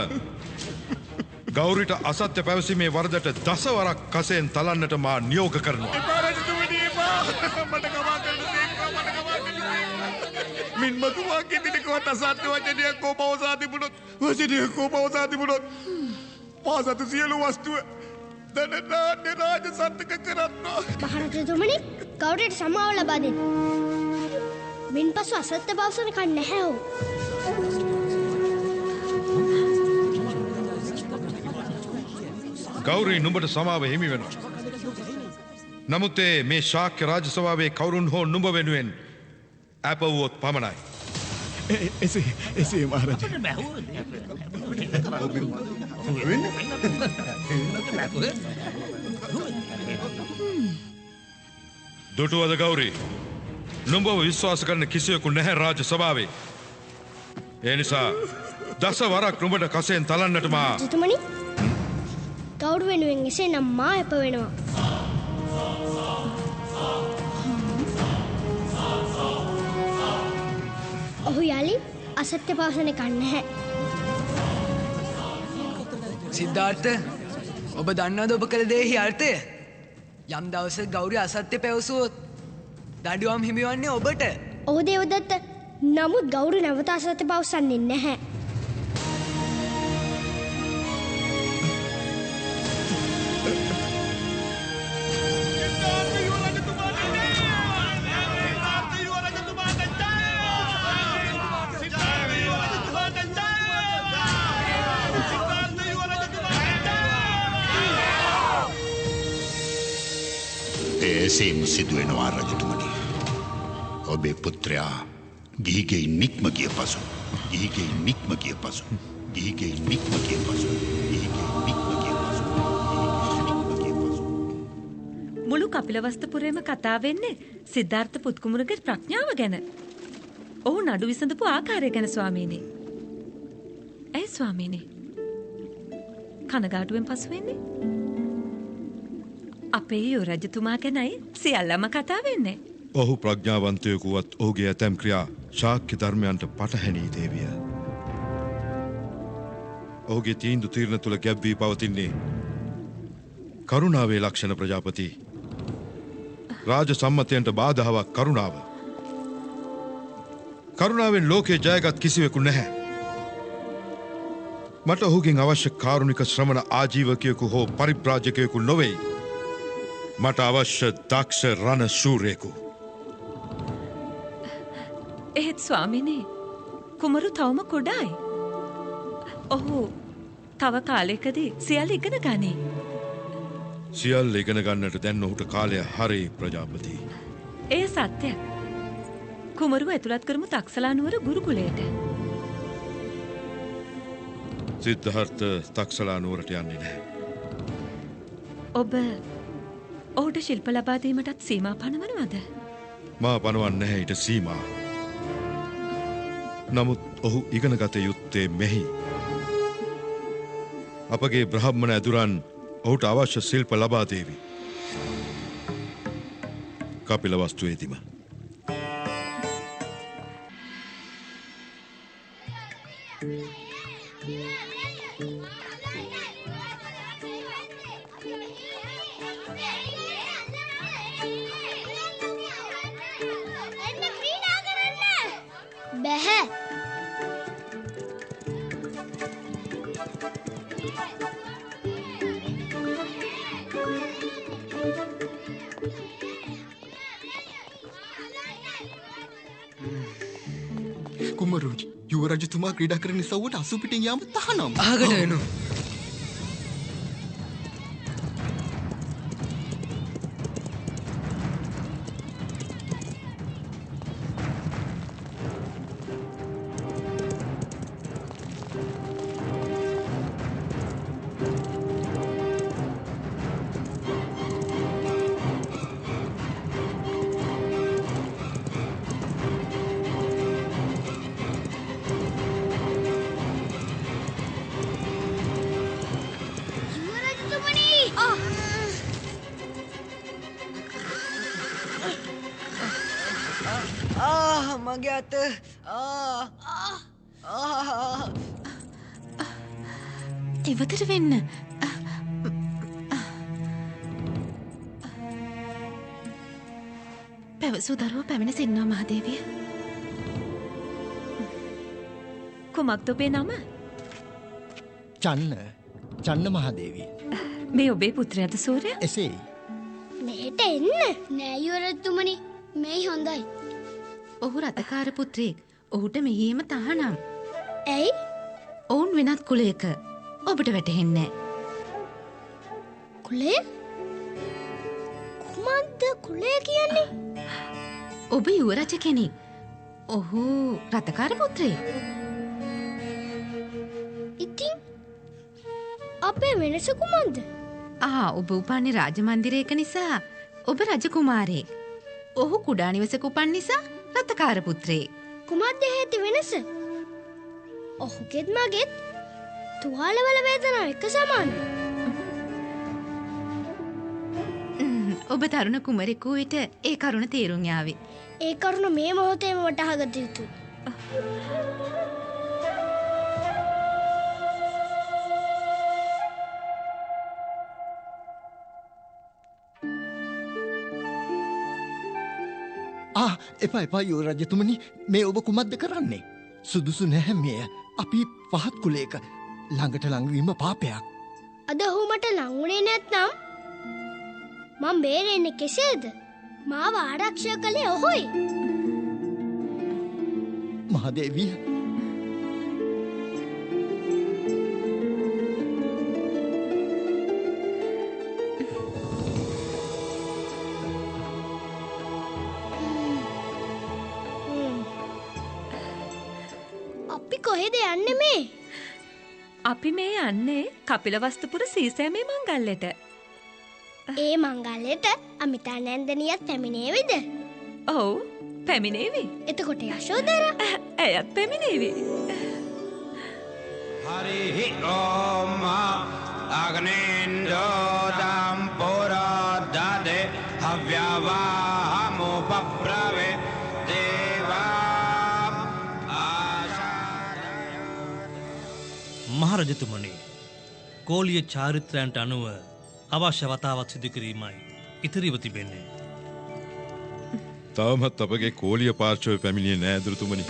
ගෞරීට අසත්‍ය පැවසීමේ වරදට දසවරක් කසයෙන් තලන්නට මා නියෝග කරනවා. එපා රජතුමනි එපා. මට කමා කරන්න දෙන්න මට කමා කරන්න. මින් මතුමා කිදිනකවත් අසත්‍ය වචනයක් කෝ පවසා තිබුණොත් වචනයක් කෝ පවසා තිබුණොත් පාසතු සියලු වස්තුව දනනාන්‍ය රාජ සත්තක කරන්නවා. මහරජතුමනි ගෞරීට සමාව ලබා දෙන්න. මින් පසු අසත්‍ය පවසන කන් නැහැ ඔහු. ගෞරී නුඹට සමාව හිමි වෙනවා. නමුත් මේ ශාක්‍ය රාජ සභාවේ කවුරුන් හෝ නුඹ වෙනුවෙන් අප වුවොත් පමණයි. එසේ මහරජ. දුටුවද ගෞරී? නුඹව විශ්වාස කරන කිසිවෙකු නැහැ රාජ සභාවේ. ඒ නිසා දස වරක් නුඹට කසයෙන් තලන්නට මා. රජතුමනි ගෞරී වෙනුවෙන් එසේ නම් මා අප වෙනවා. ඔහු යලි අසත්‍ය පවසන කන් නැහැ. සිද්ධාර්ථ ඔබ දන්නවද ඔබ කළ දේහි අර්ථය? යම් දවසක ගෞරී අසත්‍ය පැවසුවොත් දඬුවම් හිමිවන්නේ ඔබට. ඔහු දේවදත්ත නමුත් ගෞරී නැවත අසත්‍ය පවසන්නේ නැහැ. එසේම සිදුවෙනවා රජතුමනි. ඔබේ පුත්‍රයා ගිහිගෙයින් නික්ම ගිය පසු ගිහිගෙයින් නික්ම ගිය පසු ගිහිගෙයින් නික්ම ගිය පසු ගිහිගෙයින් නික්ම ගිය පසු මුළු කපිලවස්තුපුරේම කතා වෙන්නේ සිද්ධාර්ථ පුත්කුමරුගේ ප්‍රඥාව ගැන. ඔහු නඩු විසඳපු ආකාරය ගැන ස්වාමීනි. ඇයි ස්වාමීනි? කනගාටුවෙන් පසු වෙන්නේ? අපේ යුරජතුමා ගැනයි සියල්ලම කතා වෙන්නේ. ඔහු ප්‍රඥාවන්තයෙකු වත් ඔහුගේ ඇතැම් ක්‍රියා ශාක්‍ය ධර්මයන්ට පටහැනී දේවිය. ඔහුගේ තීන්දුව තීරණ තුළ ගැබ් වී පවතින්නේ කරුණාවේ ලක්ෂණ ප්‍රජාපති. රාජ සම්මතයන්ට බාධාවක් කරුණාව. කරුණාවෙන් ලෝකේ ජයගත් කිසිවෙකු නැහැ. මට ඔහුගෙන් අවශ්‍ය කාරුණික ශ්‍රමණ ආජීවකයෙකු හෝ පරිබ්‍රාජකයෙකු නොවෙයි. මට අවශ්‍ය දක්ෂ රණ ශූරයෙකු. එහෙත් ස්වාමිනේ කුමරු තවම කුඩායි. ඔහු තව කාලයකදී සියල්ල ඉගෙන ගනී. සියල්ල ඉගෙන ගන්නට දැන් ඔහුට කාලය හරි ප්‍රජාපති. එය සත්‍යයක්. කුමරුව ඇතුළත් කරමු තක්සලා නුවර ගුරුකුලයට. සිද්ධාර්ථ තක්සලා නුවරට යන්නේ නැහැ. ඔබ ඔහුට ශිල්ප ලබා දීමටත් සීමා පනවනවද? මා පනවන්නේ නැහැ ඊට සීමා. නමුත් ඔහු ඉගෙන ගත යුත්තේ මෙහි. අපගේ බ්‍රහ්මණ ඇදුරන් ඔහුට අවශ්‍ය ශිල්ප ලබා දේවි. කපිලවස්තුවේදීම. බැහැ. කුමරු යුවරජතුමා ක්‍රීඩා කරන සව්වට අසුපිටින් යාම තහනම්. ආගට එනු. මගේ අත ඉවතට වෙන්න. පැවසූ දරුව පැමිණ සිටිනවා මහදේවිය. කුමක්ද ඔබේ නම? චන්න මහදේවිය. මේ ඔබේ පුත්‍රයාද සූර්ය? එසේ. මෙහෙට එන්න. නෑ යුවරජතුමනි. මේ හොඳයි. ඔහු රතකාර පුත්‍රයෙක්. ඔහුට මෙහිම තහනම්. ඇයි? ඔවුන් වෙනත් කුලයක. ඔබට වැටහෙන්නේ කුලය? කුමක්ද කුලය කියන්නේ? ඔබ යුවරජ කෙනෙක්. ඔහු රතකාර පුත්‍රයෙක්. ඉතින් අපේ වෙනස කුමක්ද? ඔබ උපන්නේ රාජමන්දිරයක නිසා ඔබ රජකුමාරයෙක්. ඔහු කුඩා නිවසක උපන් නිසා රතකාර පුත්‍රයෙක්. කුමක්ද හේතු වෙනස? ඔහුගෙත් මගෙත් තුවාලවල වේදනාව එක සමානයි. ඔබ තරුණ කුමරෙකු විට ඒ කරුණ තේරුම් යාවේ. ඒ කරුණ මේ මොහොතේම වටහා ගත යුතුයි. එපා යුවරජතුමනි, මේ ඔබ කුමක්ද කරන්නේ? සුදුසු නැහැ මෙය. අපි පහත් කුලයක. ළඟට ළඟවීම පාපයක්. අද ඔහු මට ලං වුණේ නැත්නම් මම බේරෙන්නේ කෙසේද? මාව ආරක්ෂා කළේ ඔහුයි. මහදේවිය, කොහෙද යන්නේ මේ? අපි මේ යන්නේ කපිලවස්තුපුර සීසෑමේ මංගල්‍යයට. ඒ මංගල්‍යයට අමිතා නැන්දනියත් පැමිණේවිද? ඔව්, පැමිණේවි. එතකොට යශෝදරා ඇයත් පැමිණේවි. හරිහි ඕම අග්නේන්දෝදම් පොරාදදේ හව්‍යවාහමෝපප්‍රවේ මහරජතුමනි, කෝලිය චාරිත්‍රයන්ට අනුව අවශ්‍ය වතාවත් සිදු කිරීමයි ඉතිරිව තිබෙන්නේ. තවමත් අපගේ කෝලිය පාර්ශවය පැමිණියේ නෑ දුරුතුමනි.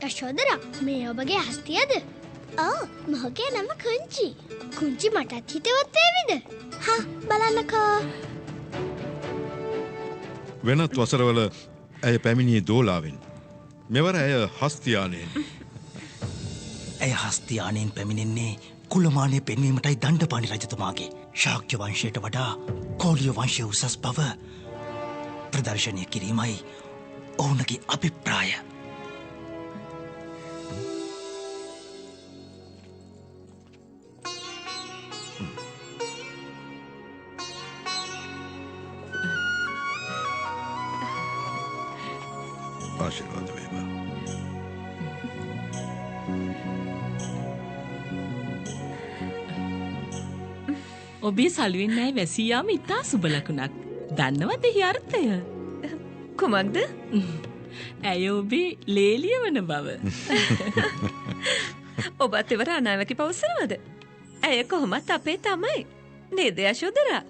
යශෝදරා මේ ඔබගේ හස්තියද? ඔව් මගේ නම කුංචි. කුංචි මටත් හිතවත් වේවිද? හා බලන්නකෝ. වෙනත් වසරවල ඇය පැමිණියේ දෝලාවෙන්. මෙවර ඇය හස්තියානයෙන්. ඇය හස්තියානයෙන් පැමිණෙන්නේ කුලමානය පෙන්වීමටයි දණ්ඩපාණි රජතුමාගේ ශාක්‍ය වංශයට වඩා කෝලිය වංශය උසස් බව ප්‍රදර්ශනය කිරීමයි ඔවුනගේ අභිප්‍රාය. ආශිර්වාද වේවා. ඔබේ සලුවෙන් නෑ වැසී යාම ඉතා සුබ ලකුණක්. දන්නවද එහි අර්ථය? කුමක්ද? ඇය ඔබේ ලේලිය වන බව. ඔබත් එවර අනාවැකි පවසනවද? ඇය කොහොමත් අපේ තමයි. නේද යශෝදරා?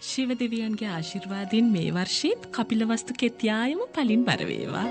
ශිව දෙවියන්ගේ ආශිර්වාදයෙන් මේ වර්ෂයේත් කපිලවස්තු කෙත්යායම පලින් බර වේවා.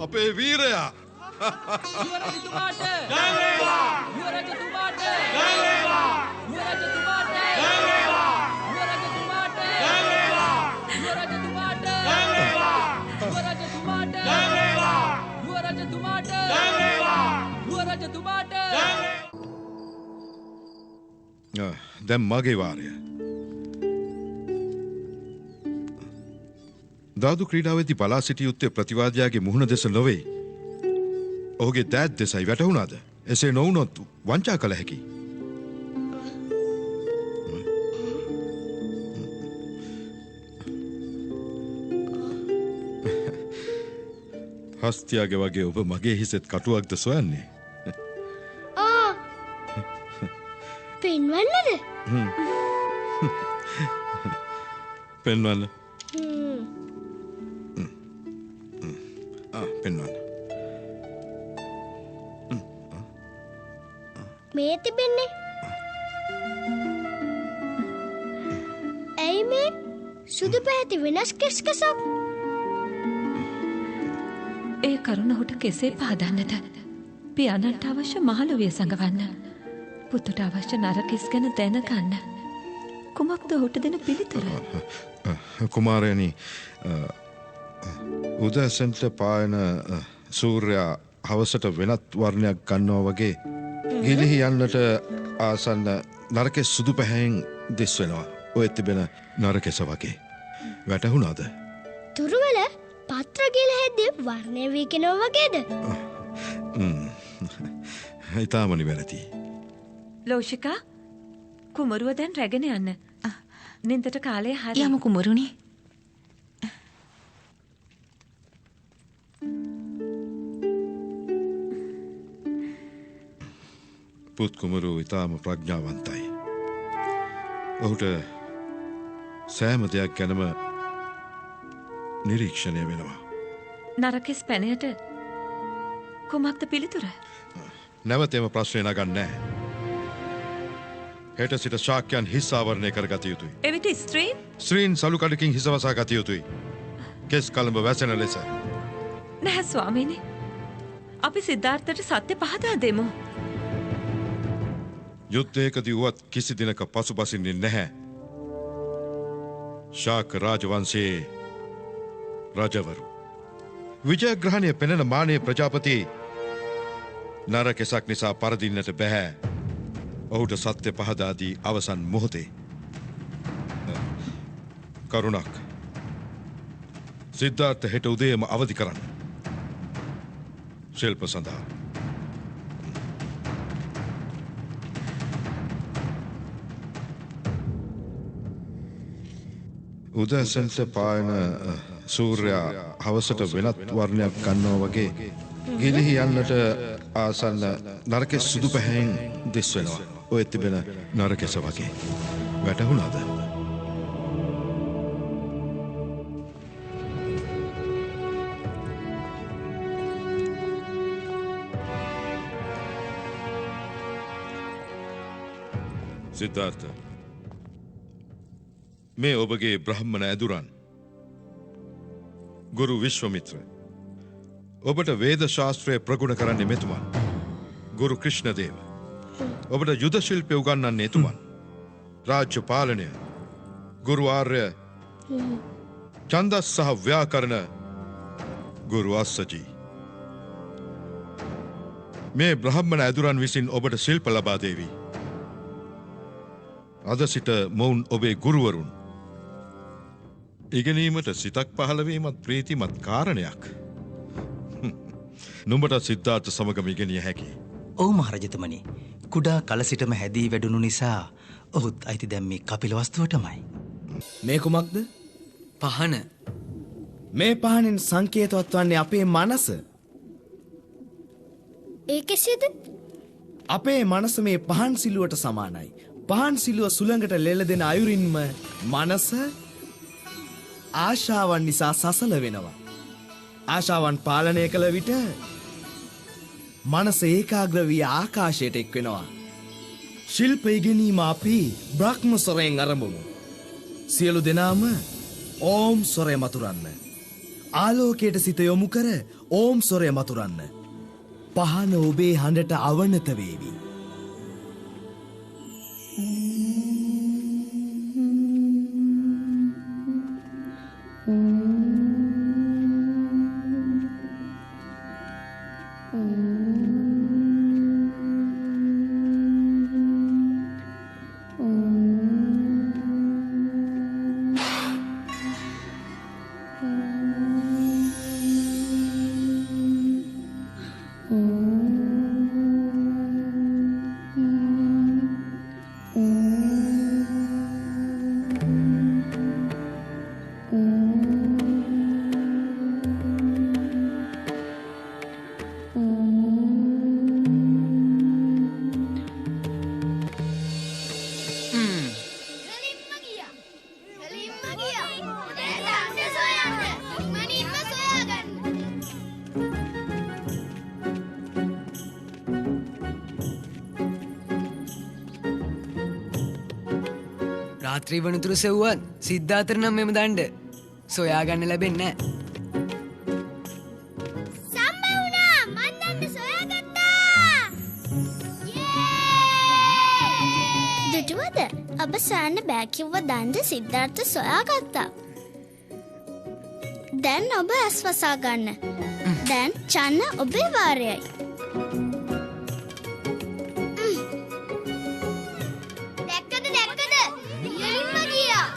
අපේ වීරයා යුවරජතුමාට ජය වේවා! යුවරජතුමාට ජය වේවා! යුවරජතුමාට ජය වේවා! යුවරජතුමාට දැන් මගේ වාරය. දාදු ක්‍රීඩාවේදී බලා සිටිය යුත්තේ ප්‍රතිවාදියාගේ මුහුණ දෙස නොවේ. ඔහුගේ දෑත් දෙසයි වැටහුණාද? එසේ නොවුනොත් වංචා කළ හැකි. හස්තියාගේ වගේ ඔබ මගේ හිසෙත් කටුවක්ද සොයන්නේ? පෙන්වන්නද? පෙන්වන්න. පෙන්වන්න. මේ තිබෙන්නේ. ඇයි මේ සුදු පැහැති වෙනස් කෙස්කසක්? ඒ කරුණ ඔහුට කෙසේ පහදන්නට? පියාණන්ට අවශ්‍ය මහලොවිය සඟවන්න. පුතුට අවශ්‍ය නරකිස් ගැන දැනගන්න. කුමක්ද ඔහුට දෙන පිළිතුර? කුමාරයනි, උදැසන්ට පායන සූර්යා හවසට වෙනත් වර්ණයක් ගන්නවා වගේ ගිලිහි යන්නට ආසන්න නරකෙස් සුදු පැහැයෙන් දිස් වෙනවා. ඔය තිබෙන නරකෙස වගේ. වැටහුණාද? තුරුවල පත්‍ර ගිලහෙද්දී වර්ණය වී කෙනවා වගේද? ඉතාම නිවැරදි. ලෝෂිකා, කුමරුව දැන් රැගෙන යන්න. නින්දට කාලය හරි. යමු කුමරුනි. පුත් කුමරු ඉතාම ප්‍රඥාවන්තයි. ඔහුට සෑම දෙයක් ගැනම නිරීක්ෂණය වෙනවා. නරකෙස් පැනයට කුමක්ද පිළිතුර? නැවතෙම ප්‍රශ්නය නගන්නේ. හෙට සිට ශාක්‍යයන් හිස් ආවරණය කරගත යුතුයි. එවිට ස්ත්‍රීන්? ස්ත්‍රීන් සලු කඩකින් හිස වසා ගත යුතුයි. කෙස් කලඹ වැසෙන ලෙස. නැහැ ස්වාමීනි. අපි සිද්ධාර්ථට සත්‍ය පහදා දෙමු. යුද්ධයකදී වුවත් කිසි දිනක පසුබසින්නේ නැහැ. ශාක රාජවංශයේ රජවරු. විජයග්‍රහණය පෙනෙන මානයේ ප්‍රජාපති නරකෙසක් නිසා පරදින්නට බැහැ. ඔහුට සත්‍ය පහදාදී අවසන් මොහොතේ. කරුණක්. සිද්ධාර්ථ හෙට උදේම අවදි කරන්න. ශිල්ප සඳහා. උදැසන්ට පායන සූර්යා හවසට වෙනත් වර්ණයක් ගන්නවා වගේ ගිලිහි යන්නට ආසන්න නරකෙස් සුදු පැහැයෙන් දිස් වෙනවා. ඔය තිබෙන නරකෙස වගේ. වැටහුණාද? සිද්ධාර්ථ, මේ ඔබගේ බ්‍රහ්මණ ඇදුරන්. ගුරු විශ්වමිත්‍ර. ඔබට වේද ශාස්ත්‍රය ප්‍රගුණ කරන්නේ මෙතුමන්. ගුරු ක්‍රිෂ්ණදේව. ඔබට යුද ශිල්පය උගන්වන්නේ එතුමන්. රාජ්‍ය පාලනය, ගුරු ආර්ය, ඡන්දස් සහ ව්‍යාකරණ ගුරු අස්සජී. මේ බ්‍රහ්මණ ඇදුරන් විසින් ඔබට ශිල්ප ලබා දේවි. අද සිට මොවුන් ඔබේ ගුරුවරුන්. ඉගෙනීමට සිතක් පහළවීමත් ප්‍රීතිමත් කාරණයක්. නුඹට සිද්ධාර්ථ සමගම ඉගෙනිය හැකි. ඔව් මහරජතුමනි. කුඩා කල සිටම හැදී වැඩුණු නිසා ඔහුත් අයිති දැන් මේ කපිල වස්තුවටමයි. මේ කුමක්ද? පහන. මේ පහනෙන් සංකේතවත් වන්නේ අපේ මනස. ඒ කෙසේද? අපේ මනස මේ පහන් සිලුවට සමානයි. පහන් සිලුව සුළඟට ලෙල දෙන අයුරින්ම මනස ආශාවන් නිසා සසල වෙනවා. ආශාවන් පාලනය කළ විට මනස ඒකාග්‍ර වී ආකාශයට එක් වෙනවා. ශිල්ප ඉගෙනීම අපි බ්‍රහ්ම ස්වරයෙන් අරඹමු. සියලු දෙනාම ඕම් ස්වරය මතුරන්න. ආලෝකයට සිත යොමු කර ඕම් ස්වරය මතුරන්න. පහන ඔබේ හඬට අවනත වේවි. රාත්‍රී වනතුරු සෙව්වත් සිද්ධාර්ථට නම් මෙම දණ්ඩ සොයාගන්න ලැබෙන්නේ නැහැ. දුටුවද? ඔබ සොයන්න බෑ කිව්ව දණ්ඩ සිද්ධාර්ථ සොයාගත්තා. දැන් ඔබ ඇස් වසා ගන්න. දැන් චන්න ඔබේ වාරයයි. දැක්කද? ඉහළින්ම ගියා.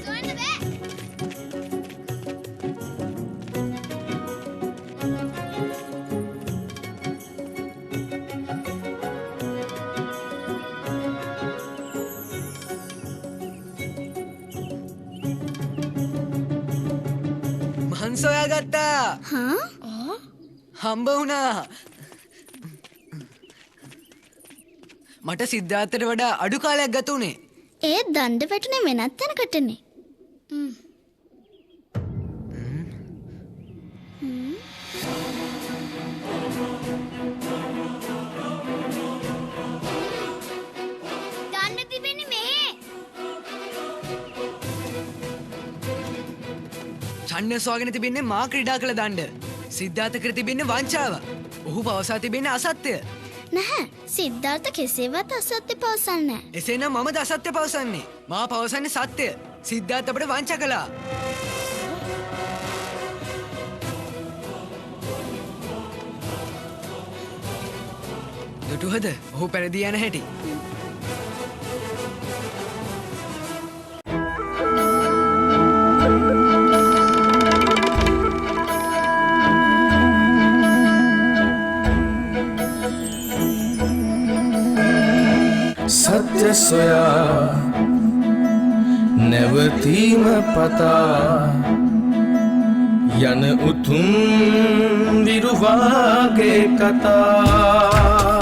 සොයන්න බෑ. මං සොයාගත්තා. හම්බ වුණා. මට සිද්ධාර්ථට වඩා අඩු කාලයක් ගත උනේ. ඒ දණ්ඩ වැටුනේ වෙනත් තැනකටනේ. දණ්ඩ තිබෙන්නේ මෙහෙ. ඡන්න සොයාගෙන තිබෙන්නේ මා ක්‍රීඩා කළ දණ්ඩ. සිද්ධාර්ථ කර තිබෙන්නේ වංචාව. ඔහු පවසා තිබෙන්නේ අසත්‍ය. නැහැ. සිද්ධාර්ථ කෙසේවත් අසත්‍ය පවසන්නේ නැහැ. එසේනම් මමද අසත්‍ය පවසන්නේ. මා පවසන්නේ සත්‍ය. සිද්ධාර්ථ අපට වංචා කළා. දුටුවද? ඔහු පෙරදී යන හැටි. සත්‍ය සොයා නැවතීම පතා යන උතුම් විරුවාගේ කතා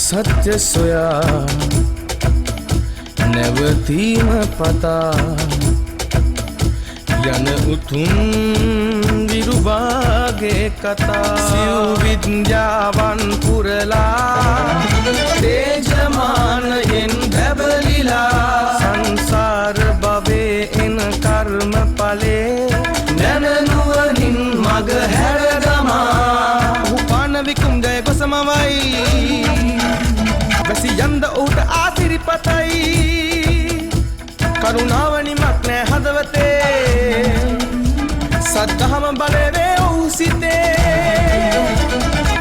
සත්‍ය සොයා නැවතීම පතා යන උතුම් විරුවාගේ කතා සිව් විද්‍යාවන් පුරලා තේජමානයෙන් බැබලිලා සංසාර භවේ එන කර්ම ඵලේ නැනනුවනින් මග හැරදමා උපන විකුම් ජය කොසමවයි වැසි යන්ද උට ආසිරිපතයි කරුණාවනිමක් නෑ හදවතේ සද්ධහම බලවේ ඔහු සිතේ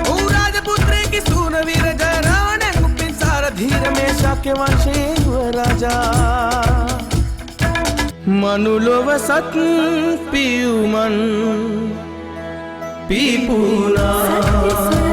ඔහු රාජපුත්‍රයෙකි සූරවීර ජයරාවණන් උපින්සාර ධීර මේ ශාක්‍ය වංශයේ යුවරාජා මනුලොව සත් පියුමන් පීපුනා